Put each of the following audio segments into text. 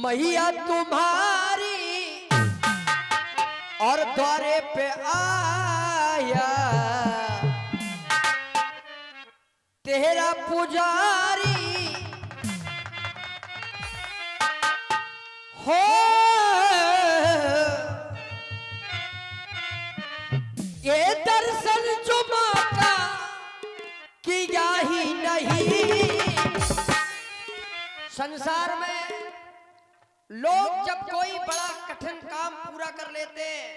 मैया तुम्हारी और द्वारे पे आया तेरा पुजारी हो। ये दर्शन जो माँ का किया ही नहीं। संसार में लोग जब कोई बड़ा कठिन काम पूरा कर लेते हैं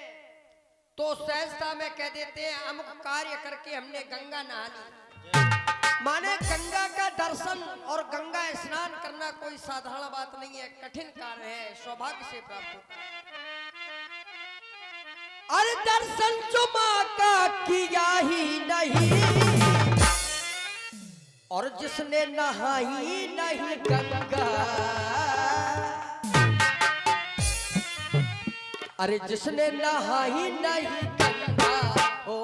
तो सहजता में कह देते हैं अमुक कार्य करके हमने गंगा नहा ली। माने गंगा का दर्शन और गंगा स्नान करना कोई साधारण बात नहीं है, कठिन कार्य है, सौभाग्य से प्राप्त होता है। और दर्शन जो माँ का किया ही नहीं और जिसने नहाई नहीं गंगा, अरे जिसने नहाई नहीं गंगा हो।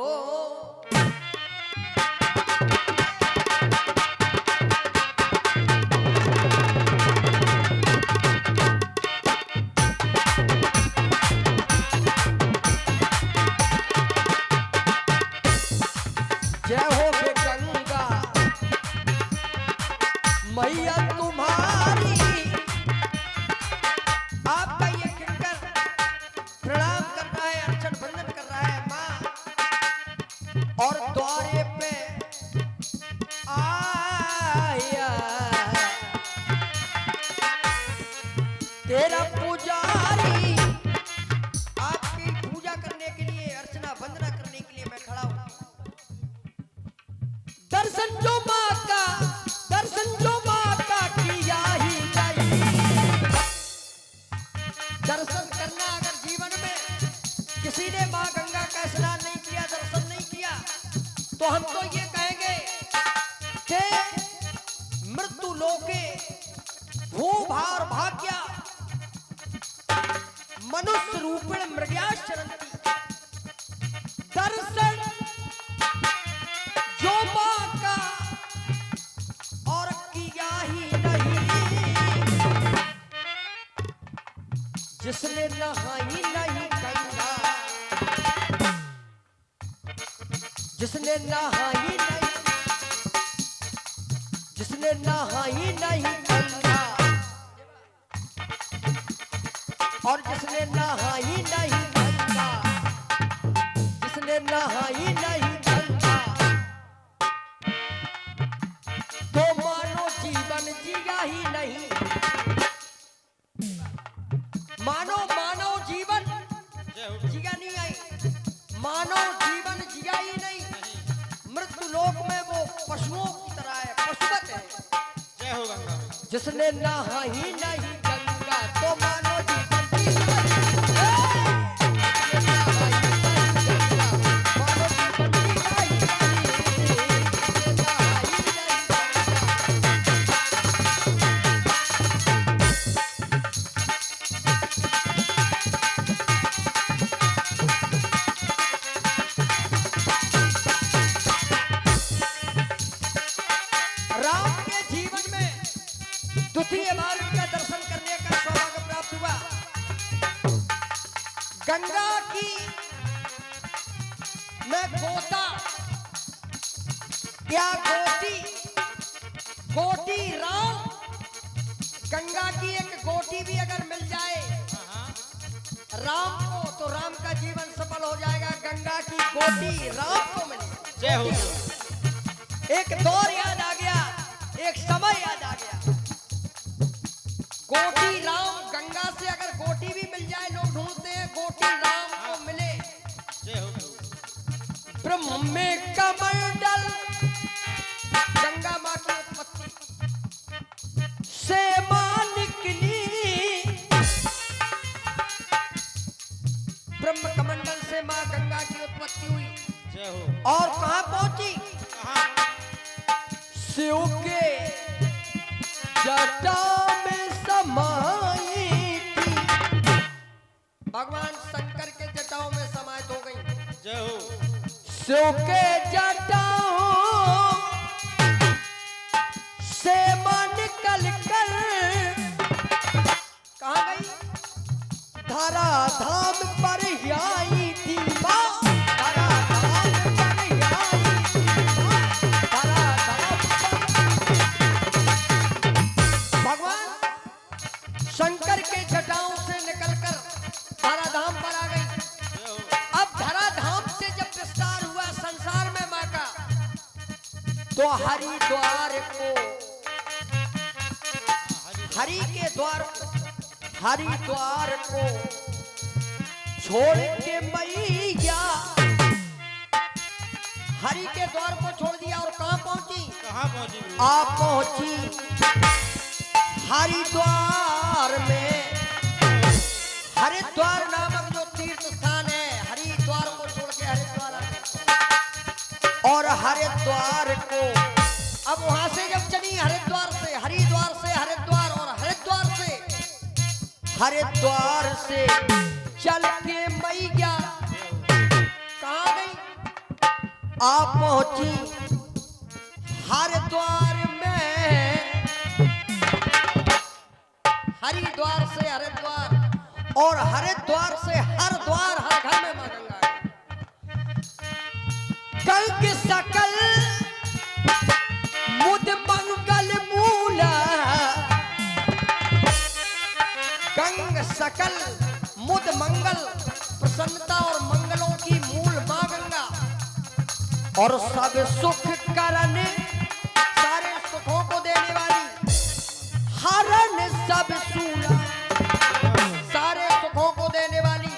जय हो बे गंगा मैया तुम्हारी। आपका ये किंकर प्रणाम कर रहा है, अर्चन बंदन कर रहा है माँ, और द्वारे पे आया तेरा पुजारी। आपकी पूजा करने के लिए, अर्चना वंदना करने के लिए मैं खड़ा हूं। दर्शन जो माँ का, दर्शन जो माँ का किया ही नहीं। दर्शन करना अगर जीवन में किसी ने माँ गंगा का स्नान नहीं किया, दर्शन नहीं किया, तो हम तो ये कहेंगे कि मृत्यु लोके भूभार भाग्य मनुष्य रूपेण मृग्याश्चरन्ति। दर्शन जो माँ का और किया ही नहीं, जिसने नहाई नहीं गंगा, जिसने नहाई नहीं, जिसने नहाई नहीं गंगा और जिसने नहाई नहीं गंगा, जिसने नहाई नहीं गंगा, तो मानो जीवन जिया ही नहीं। मानो मानव जीवन जिया नहीं आई, मानव जीवन जिया ही नहीं। मृत्यु लोक में वो पशुओं की तरह है, पशुवत है। जय हो गंगा। जिसने नहाई नहीं गंगा तो मानो जीवन जिया द्वितीय बार का दर्शन करने का सौभाग्य प्राप्त हुआ। गंगा की मैं गोता क्या गोटी, गोटी राम, गंगा की एक गोटी भी अगर मिल जाए राम को तो राम का जीवन सफल हो जाएगा। गंगा की गोटी राम को मिले। जय हो। एक दौर याद आ गया, एक समय याद आ गया। गोटी राम, गंगा से अगर गोटी भी मिल जाए, लोग ढूंढते हैं गोटी राम को मिले। जय हो। ब्रह्म में कमंडल, गंगा माँ की उत्पत्ति से माँ निकली। ब्रह्म कमंडल से माँ गंगा की उत्पत्ति हुई। जय हो। और कहाँ पहुंची? शिव के जटा में समाई थी। भगवान शंकर के जटाओं में समाहित हो गई। जय हो। शिव के जटाओं से मन निकल कर कहाँ धरा धाम पर ही आई थी माँ, धरा धाम पर ही आई थी माँ, धरा धाम पर। भगवान शंकर के जटाओं से निकलकर धरा धाम पर आ गई। अब धरा धाम से जब विस्तार हुआ संसार में माँ का, तो हरिद्वार को, हरि के द्वार, हरिद्वार को छोड़ के मैया, हरि के द्वार को छोड़ दिया और कहां पहुंची? कहाँ पहुंची? आप पहुंची हरिद्वार में। हरिद्वार नामक जो तीर्थ स्थान है, हरिद्वार को छोड़ के हरिद्वार आ गए। और हरिद्वार को अब वहां से जब चली, हरिद्वार से, हरिद्वार से हरिद्वार, और हरिद्वार से, हरिद्वार से चल के मैया कहां गई? आप पहुंची हरिद्वार में। हरिद्वार से हरिद्वार, और हरिद्वार से हर द्वार, हर घर में मां गंगा है। कंग सकल मुद मंगल मूला, गंग सकल मुद मंगल, प्रसन्नता और मंगलों की मूल मां गंगा, और सब सुख करने, सारे सुखों को देने वाली, हरण सब सूला, सारे सुखों को देने वाली,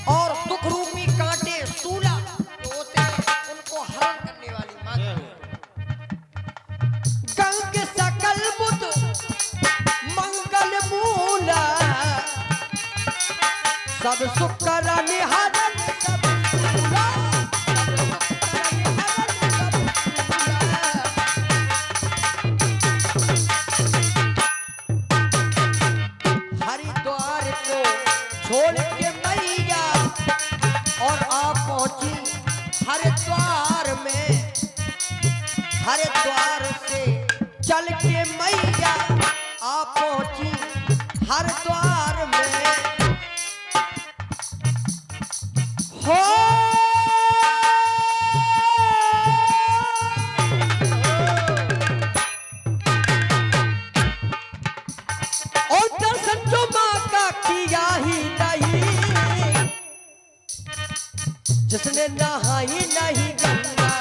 और दुख रूपी कांटे सूला जो होते हैं उनको हरण करने वाली मां। गंग सकल मुद मंगल मूला, सब सुख करने हरण सब सूला, हरिद्वार को छोड़ के मैया, और आप पहुंची हरिद्वार में। हरिद्वार से चल के मैया आप पहुंची हरिद्वार में। हो और दर्शन जो मां का किया ही नहीं, जिसने नहाई नहीं गंगा,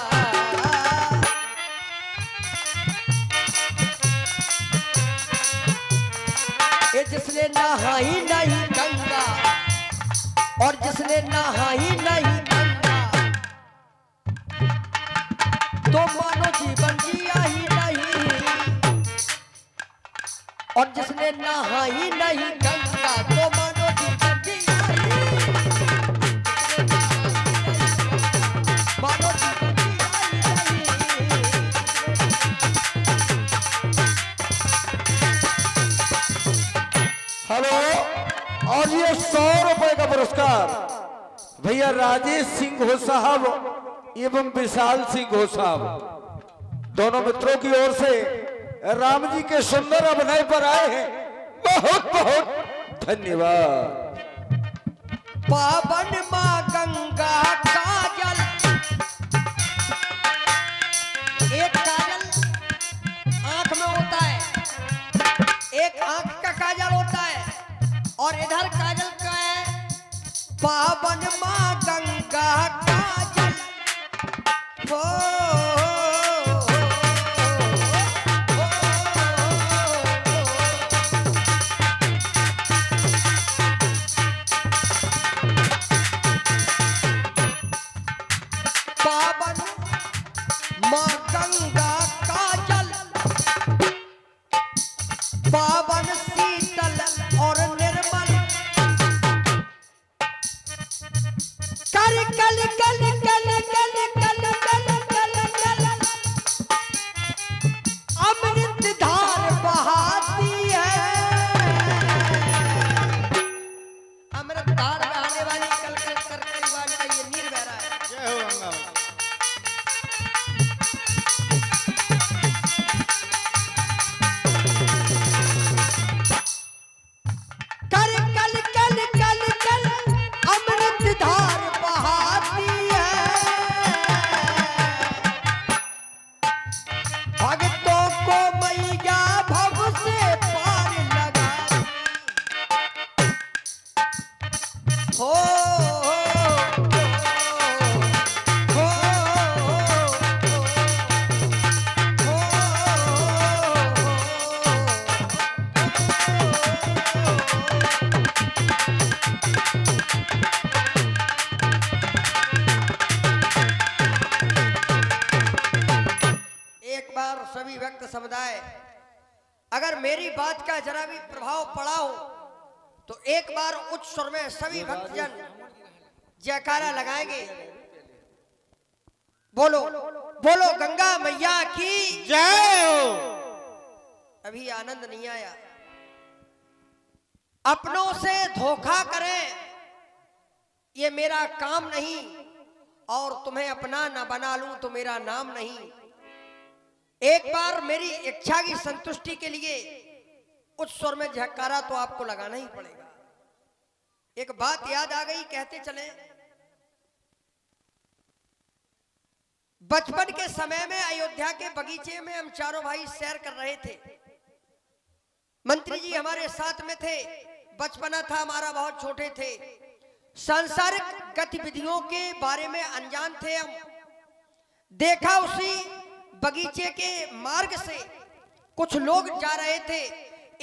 ये जिसने नहाई नहीं गंगा, और जिसने नहाई नहीं गंगा, तो मानो जीवन जिया ही नहीं। और जिसने नहाई नहीं गंगा, तो मानो जीवन जिया ही नहीं। मानो जीवन जिया ही नहीं। हेलो, और ये 100 रुपए का पुरस्कार भैया राजेश सिंह हो साहब एवं विशाल सिंह हो साहब, दोनों मित्रों की ओर से राम जी के सुंदर अभिनय पर आए हैं। बहुत बहुत धन्यवाद। पावन मां गंगा काजल, एक काजल आंख में होता है, एक आंख का काजल होता है, और इधर काजल का है। पावन मां गंगा काजल, हो पावन मां गंगा काजल, पावन शीतल और निर्मल, कर कल कल कल मेरी बात का जरा भी प्रभाव पड़ा हो तो एक बार उच्च स्वर में सभी भक्तजन जयकारा लगाएंगे। बोलो बोलो गंगा मैया की जय हो। अभी आनंद नहीं आया। अपनों से धोखा करें ये मेरा काम नहीं, और तुम्हें अपना न बना लूं तो मेरा नाम नहीं। एक बार मेरी इच्छा की संतुष्टि के लिए उच्च स्वर में झकारा तो आपको लगाना ही पड़ेगा। एक बात याद आ गई, कहते चले बचपन के समय में अयोध्या के बगीचे में हम चारों भाई सैर कर रहे थे। मंत्री जी हमारे साथ में थे। बचपना था हमारा, बहुत छोटे थे, सांसारिक गतिविधियों के बारे में अनजान थे हम। देखा उसी बगीचे के मार्ग से कुछ लोग जा रहे थे।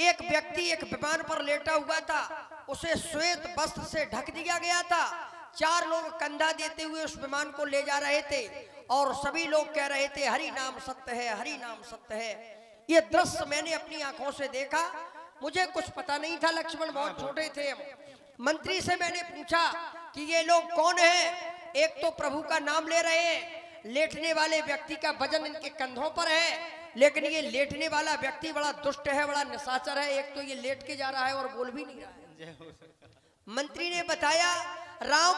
एक व्यक्ति एक विमान पर लेटा हुआ था, उसे श्वेत वस्त्र से ढक दिया गया था। 4 लोग कंधा देते हुए उस विमान को ले जा रहे थे और सभी लोग कह रहे थे हरि नाम सत्य है, हरि नाम सत्य है। ये दृश्य मैंने अपनी आंखों से देखा। मुझे कुछ पता नहीं था, लक्ष्मण बहुत छोटे थे हम। मंत्री से मैंने पूछा कि ये लोग कौन हैं? एक तो प्रभु का नाम ले रहे हैं, लेटने वाले व्यक्ति का वजन इनके कंधों पर है, लेकिन ये लेटने वाला व्यक्ति बड़ा दुष्ट है, बड़ा निशाचर है। एक तो ये लेट के जा रहा है और बोल भी नहीं रहा है। मंत्री ने बताया राम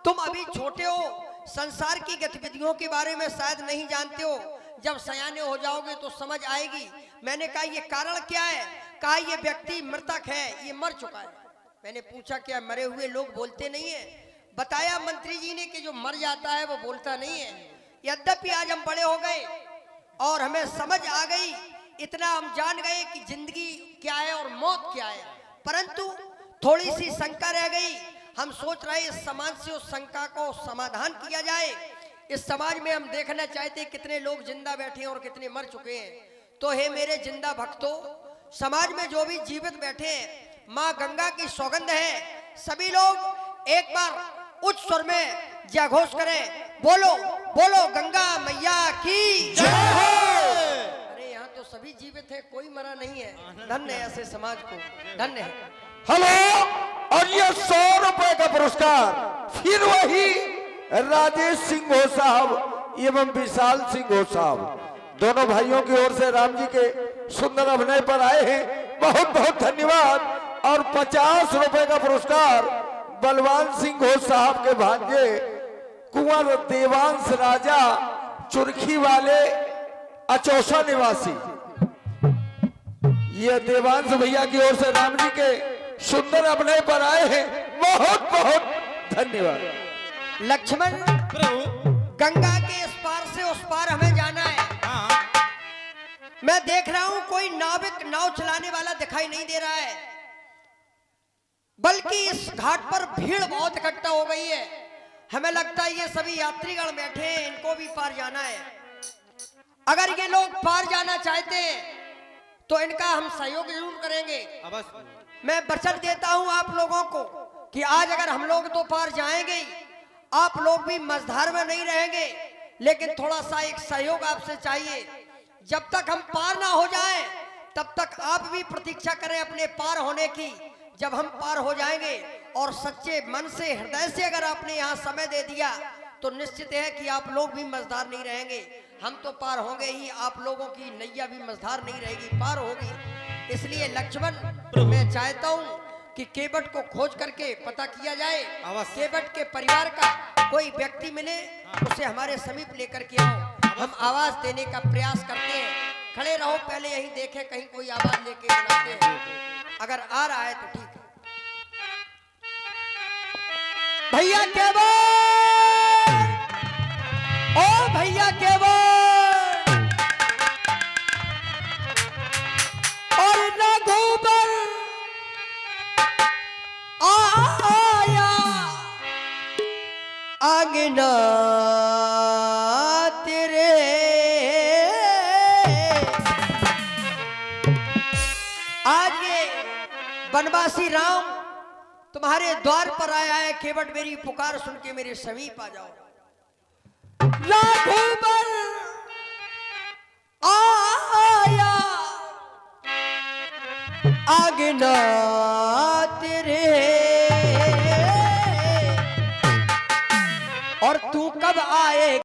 तुम अभी छोटे हो, संसार की गतिविधियों के बारे में शायद नहीं जानते हो, जब सयाने हो जाओगे तो समझ आएगी। मैंने कहा ये कारण क्या है? कहा ये व्यक्ति मृतक है, ये मर चुका है। मैंने पूछा क्या मरे हुए लोग बोलते नहीं है? बताया मंत्री जी ने कि जो मर जाता है वो बोलता नहीं है। यद्यपि आज हम बड़े हो गए और हमें समझ आ गई, इतना हम जान गए कि जिंदगी क्या है और मौत क्या है, परंतु थोड़ी सी शंका रह गई। हम सोच रहे इस समाज से उस शंका को समाधान किया जाए। इस समाज में हम देखना चाहते कितने लोग जिंदा बैठे हैं और कितने मर चुके हैं। तो हे मेरे जिंदा भक्तों, समाज में जो भी जीवित बैठे हैं, माँ गंगा की सौगंध है, सभी लोग एक बार उच्च स्वर में जय घोष करें। बोलो बोलो गंगा मैया की जय। अरे यहाँ तो सभी जीवित है, कोई मरा नहीं है। धन्य है ऐसे समाज को, धन्य है। हेलो, और ये 100 रुपए का पुरस्कार फिर वही राजेश सिंह हो साहब एवं विशाल सिंह हो साहब, दोनों भाइयों की ओर से राम जी के सुंदर अभिनय पर आए हैं। बहुत बहुत धन्यवाद। और 50 रुपए का पुरस्कार बलवान सिंह हो साहब के भांजे कुंवर देवांश राजा चुरखी वाले अचौसा निवासी, ये देवांश भैया की ओर से राम जी के सुंदर अभिनय पर आए हैं। बहुत बहुत धन्यवाद। लक्ष्मण प्रभु गंगा के इस पार से उस पार हमें जाना है। हाँ मैं देख रहा हूं कोई नाविक नाव चलाने वाला दिखाई नहीं दे रहा है, बल्कि इस घाट पर भीड़ बहुत इकट्ठा हो गई है। हमें लगता है ये सभी यात्रीगण बैठे हैं, इनको भी पार जाना है। अगर ये लोग पार जाना चाहते हैं तो इनका हम सहयोग जरूर करेंगे। अवश्य। मैं वचन देता हूं आप लोगों को कि आज अगर हम लोग तो पार जाएंगे, आप लोग भी मझधार में नहीं रहेंगे, लेकिन थोड़ा सा एक सहयोग आपसे चाहिए। जब तक हम पार ना हो जाएं, तब तक आप भी प्रतीक्षा करें अपने पार होने की। जब हम पार हो जाएंगे और सच्चे मन से हृदय से अगर आपने यहाँ समय दे दिया तो निश्चित है कि आप लोग भी मझधार नहीं रहेंगे। हम तो पार होंगे ही, आप लोगों की नैया भी मझधार नहीं रहेगी, पार होगी। इसलिए लक्ष्मण मैं चाहता हूँ कि केवट को खोज करके पता किया जाए। अवश्य। केवट के परिवार का कोई व्यक्ति मिले, उसे हमारे समीप लेकर के आओ। हम आवाज देने का प्रयास करते हैं। खड़े रहो, पहले यही देखें कहीं कोई आवाज लेके बुलाते हैं। अगर आ रहा है तो ठीक है। भैया केवल, ओ भैया केवल, और रघुबर आया आंगना तेरे, आज ये वनवासी राम तुम्हारे द्वार पर आया है। केवट मेरी पुकार सुन के मेरे समीप आ जाओ। रघुबर आया आगना तेरे और तू कब आए